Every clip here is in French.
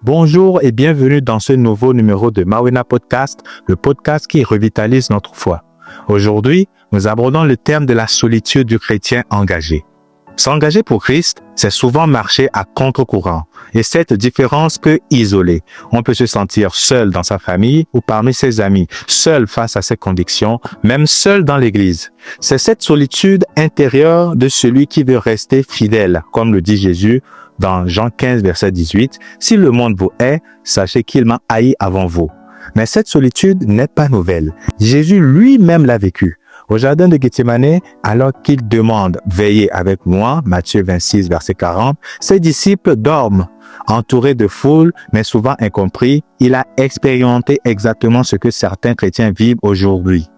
Bonjour et bienvenue dans ce nouveau numéro de Mawena Podcast, le podcast qui revitalise notre foi. Aujourd'hui, nous abordons le thème de la solitude du chrétien engagé. S'engager pour Christ, c'est souvent marcher à contre-courant. Et cette différence peut isoler. On peut se sentir seul dans sa famille ou parmi ses amis, seul face à ses convictions, même seul dans l'église. C'est cette solitude intérieure de celui qui veut rester fidèle, comme le dit Jésus dans Jean 15, verset 18. « Si le monde vous hait, sachez qu'il m'a haï avant vous. » Mais cette solitude n'est pas nouvelle. Jésus lui-même l'a vécue. Au jardin de Gethsémane, alors qu'il demande « Veillez avec moi » Matthieu 26, verset 40, ses disciples dorment. Entouré de foules, mais souvent incompris, il a expérimenté exactement ce que certains chrétiens vivent aujourd'hui.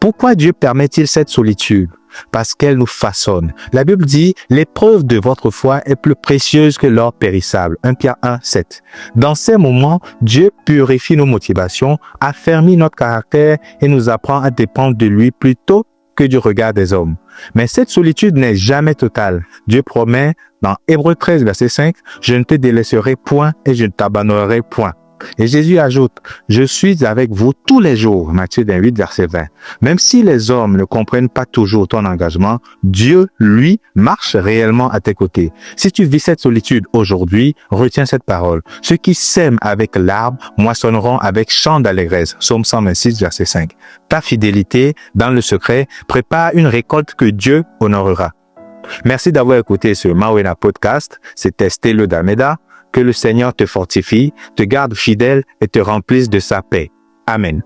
Pourquoi Dieu permet-il cette solitude? Parce qu'elle nous façonne. La Bible dit « L'épreuve de votre foi est plus précieuse que l'or périssable » 1 Pierre 1, 7. Dans ces moments, Dieu purifie nos motivations, affermit notre caractère et nous apprend à dépendre de lui plutôt que du regard des hommes. Mais cette solitude n'est jamais totale. Dieu promet dans Hébreux 13, verset 5 « Je ne te délaisserai point et je ne t'abandonnerai point ». Et Jésus ajoute, « Je suis avec vous tous les jours » Matthieu 28, verset 20. Même si les hommes ne comprennent pas toujours ton engagement, Dieu, lui, marche réellement à tes côtés. Si tu vis cette solitude aujourd'hui, retiens cette parole. Ceux qui sèment avec larmes moissonneront avec chant d'allégresse. Psaume 126, verset 5. Ta fidélité, dans le secret, prépare une récolte que Dieu honorera. Merci d'avoir écouté ce Mawena Podcast. C'était Stelo Dameda. Que le Seigneur te fortifie, te garde fidèle et te remplisse de sa paix. Amen.